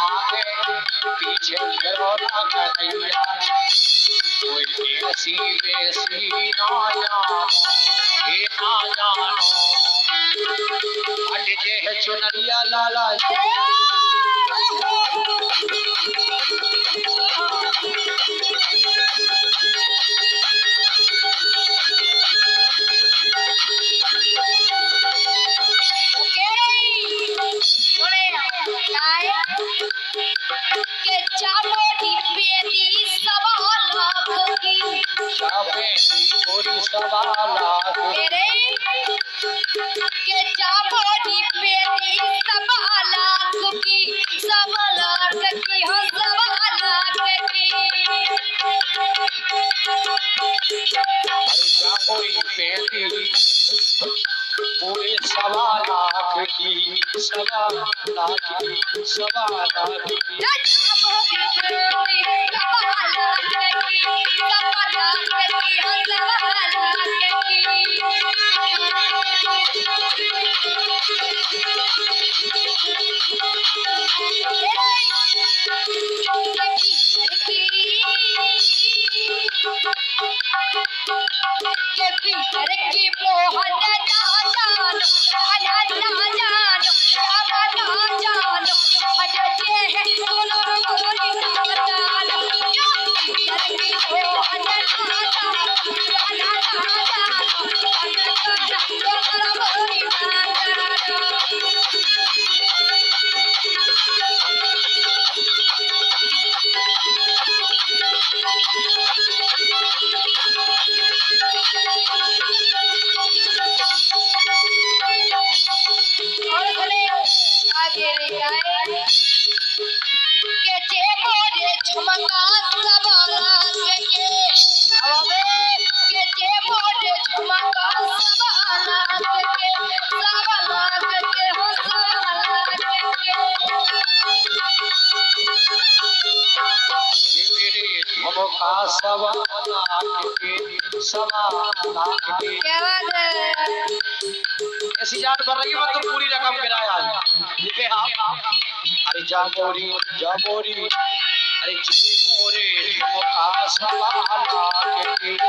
आगे पीछे फिरो ना कन्हैया कोई ऐसी वैसी ना जानो ये ना जानो अट जे चुनरिया लाला पूरे 1.25 लाख की 1.25 लाख की 1.25 लाख का 1.25 लाख की ऐसी जान कर रही मत तो पूरी रकम किराया लिखे अरे जागोरी अरे मोरे का 1.25 लाख की